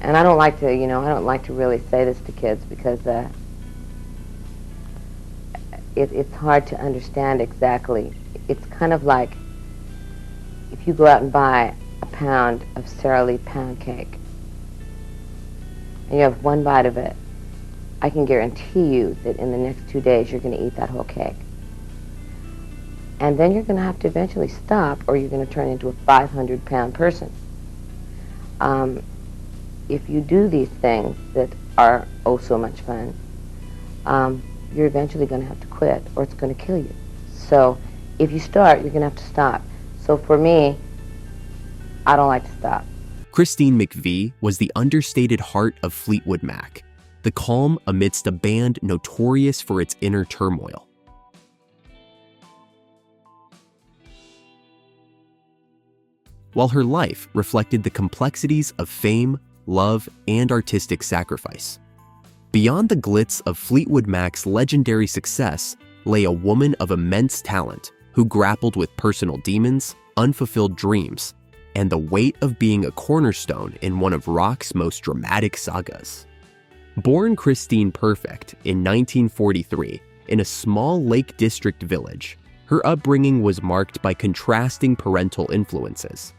and I don't like to, I don't like to really say this to kids because it's hard to understand exactly. It's kind of like if you go out and buy a pound of Sara Lee pound cake and you have one bite of it, I can guarantee you that in the next 2 days you're going to eat that whole cake. And then you're going to have to eventually stop, or you're going to turn into a 500-pound person. If you do these things that are oh so much fun, you're eventually going to have to quit, or it's going to kill you. So if you start, you're going to have to stop. So for me, I don't like to stop. Christine McVie was the understated heart of Fleetwood Mac, the calm amidst a band notorious for its inner turmoil. While her life reflected the complexities of fame, love, and artistic sacrifice, beyond the glitz of Fleetwood Mac's legendary success lay a woman of immense talent who grappled with personal demons, unfulfilled dreams, and the weight of being a cornerstone in one of rock's most dramatic sagas. Born Christine Perfect in 1943 in a small Lake District village, her upbringing was marked by contrasting parental influences.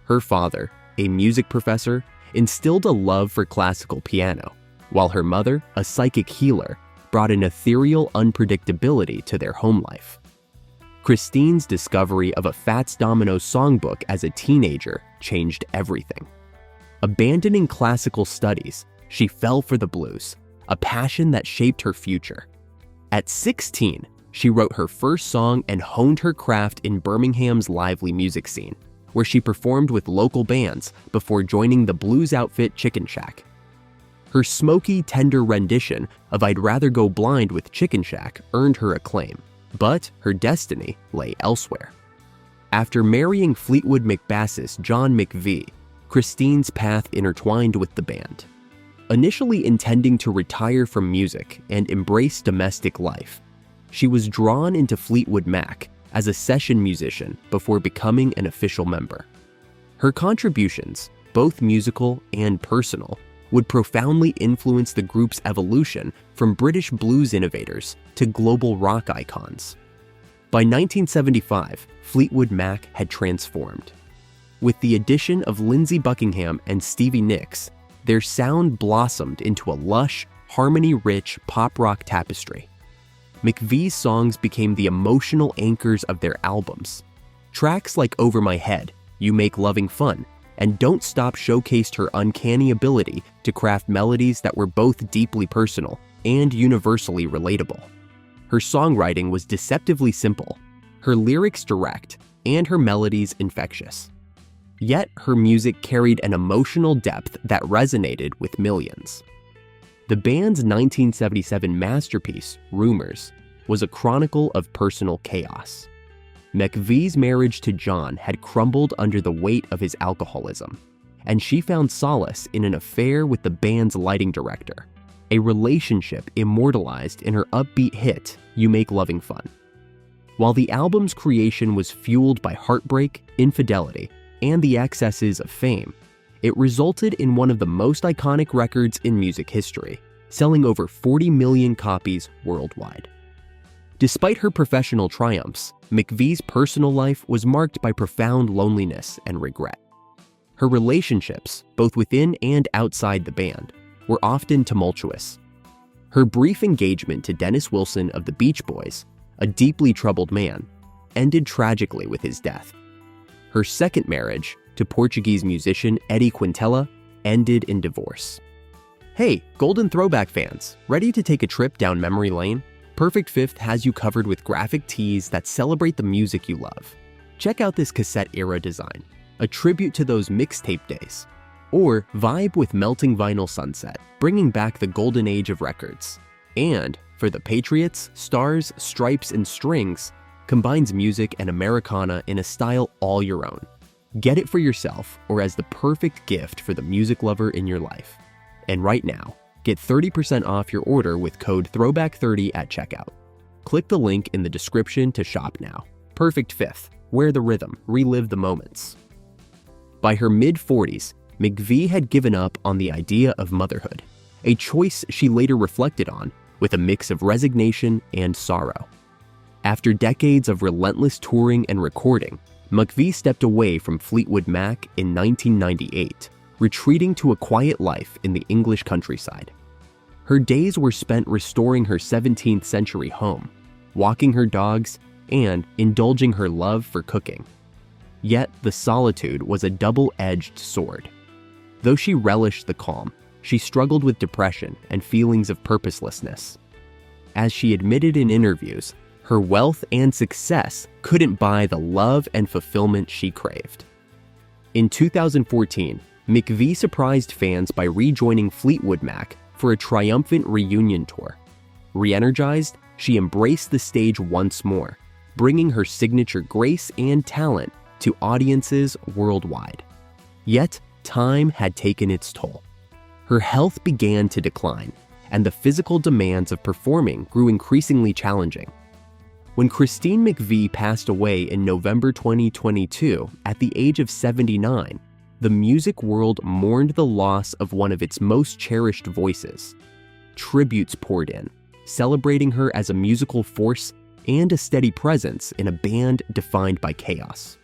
Her father, a music professor, instilled a love for classical piano, while her mother, a psychic healer, brought an ethereal unpredictability to their home life. Christine's discovery of a Fats Domino songbook as a teenager changed everything. Abandoning classical studies, she fell for the blues, a passion that shaped her future. At 16, she wrote her first song and honed her craft in Birmingham's lively music scene, where she performed with local bands before joining the blues outfit Chicken Shack. Her smoky, tender rendition of I'd Rather Go Blind with Chicken Shack earned her acclaim, but her destiny lay elsewhere. After marrying Fleetwood Mac bassist John McVie, Christine's path intertwined with the band. Initially intending to retire from music and embrace domestic life, she was drawn into Fleetwood Mac as a session musician before becoming an official member. Her contributions, both musical and personal, would profoundly influence the group's evolution from British blues innovators to global rock icons. By 1975, Fleetwood Mac had transformed. With the addition of Lindsey Buckingham and Stevie Nicks, their sound blossomed into a lush, harmony-rich pop rock tapestry. McVie's songs became the emotional anchors of their albums. Tracks like Over My Head, You Make Loving Fun, and Don't Stop showcased her uncanny ability to craft melodies that were both deeply personal and universally relatable. Her songwriting was deceptively simple, her lyrics direct, and her melodies infectious. Yet her music carried an emotional depth that resonated with millions. The band's 1977 masterpiece, Rumors, was a chronicle of personal chaos. McVie's marriage to John had crumbled under the weight of his alcoholism, and she found solace in an affair with the band's lighting director, a relationship immortalized in her upbeat hit, You Make Loving Fun. While the album's creation was fueled by heartbreak, infidelity, and the excesses of fame, it resulted in one of the most iconic records in music history, selling over 40 million copies worldwide. Despite her professional triumphs, McVie's personal life was marked by profound loneliness and regret. Her relationships, both within and outside the band, were often tumultuous. Her brief engagement to Dennis Wilson of the Beach Boys, a deeply troubled man, ended tragically with his death. Her second marriage, to Portuguese musician Eddie Quintela, ended in divorce. Hey, Golden Throwback fans, ready to take a trip down memory lane? Perfect Fifth has you covered with graphic tees that celebrate the music you love. Check out this cassette-era design, a tribute to those mixtape days. Or vibe with Melting Vinyl Sunset, bringing back the golden age of records. And, for the Patriots, Stars, Stripes, and Strings, combines music and Americana in a style all your own. Get it for yourself or as the perfect gift for the music lover in your life. And right now, get 30% off your order with code THROWBACK30 at checkout. Click the link in the description to shop now. Perfect Fifth, wear the rhythm, relive the moments. By her mid-40s, McVie had given up on the idea of motherhood, a choice she later reflected on with a mix of resignation and sorrow. After decades of relentless touring and recording, McVie stepped away from Fleetwood Mac in 1998, retreating to a quiet life in the English countryside. Her days were spent restoring her 17th century home, walking her dogs, and indulging her love for cooking. Yet the solitude was a double-edged sword. Though she relished the calm, she struggled with depression and feelings of purposelessness. As she admitted in interviews, her wealth and success couldn't buy the love and fulfillment she craved. In 2014, McVie surprised fans by rejoining Fleetwood Mac for a triumphant reunion tour. Re-energized, she embraced the stage once more, bringing her signature grace and talent to audiences worldwide. Yet, time had taken its toll. Her health began to decline, and the physical demands of performing grew increasingly challenging. When Christine McVie passed away in November 2022 at the age of 79, the music world mourned the loss of one of its most cherished voices. Tributes poured in, celebrating her as a musical force and a steady presence in a band defined by chaos.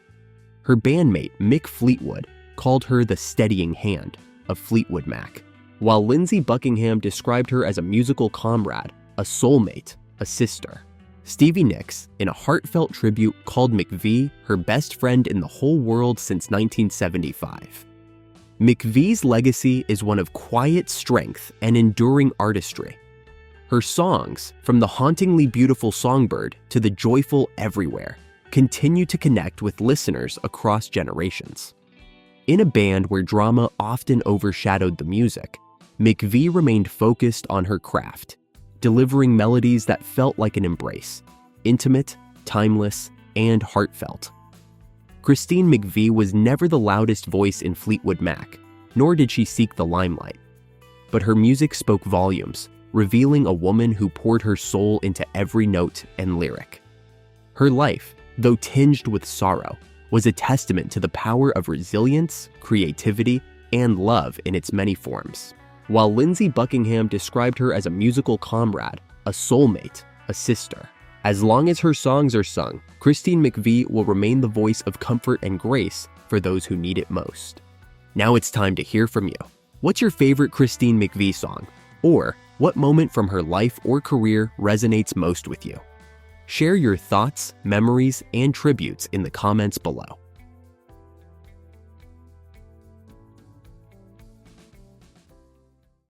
Her bandmate, Mick Fleetwood, called her the steadying hand of Fleetwood Mac, while Lindsey Buckingham described her as a musical comrade, a soulmate, a sister. Stevie Nicks, in a heartfelt tribute, called McVie her best friend in the whole world since 1975. McVie's legacy is one of quiet strength and enduring artistry. Her songs, from the hauntingly beautiful Songbird to the joyful Everywhere, continue to connect with listeners across generations. In a band where drama often overshadowed the music, McVie remained focused on her craft, delivering melodies that felt like an embrace, intimate, timeless, and heartfelt. Christine McVie was never the loudest voice in Fleetwood Mac, nor did she seek the limelight. But her music spoke volumes, revealing a woman who poured her soul into every note and lyric. Her life, though tinged with sorrow, was a testament to the power of resilience, creativity, and love in its many forms. While Lindsey Buckingham described her as a musical comrade, a soulmate, a sister. As long as her songs are sung, Christine McVie will remain the voice of comfort and grace for those who need it most. Now it's time to hear from you. What's your favorite Christine McVie song? Or what moment from her life or career resonates most with you? Share your thoughts, memories, and tributes in the comments below.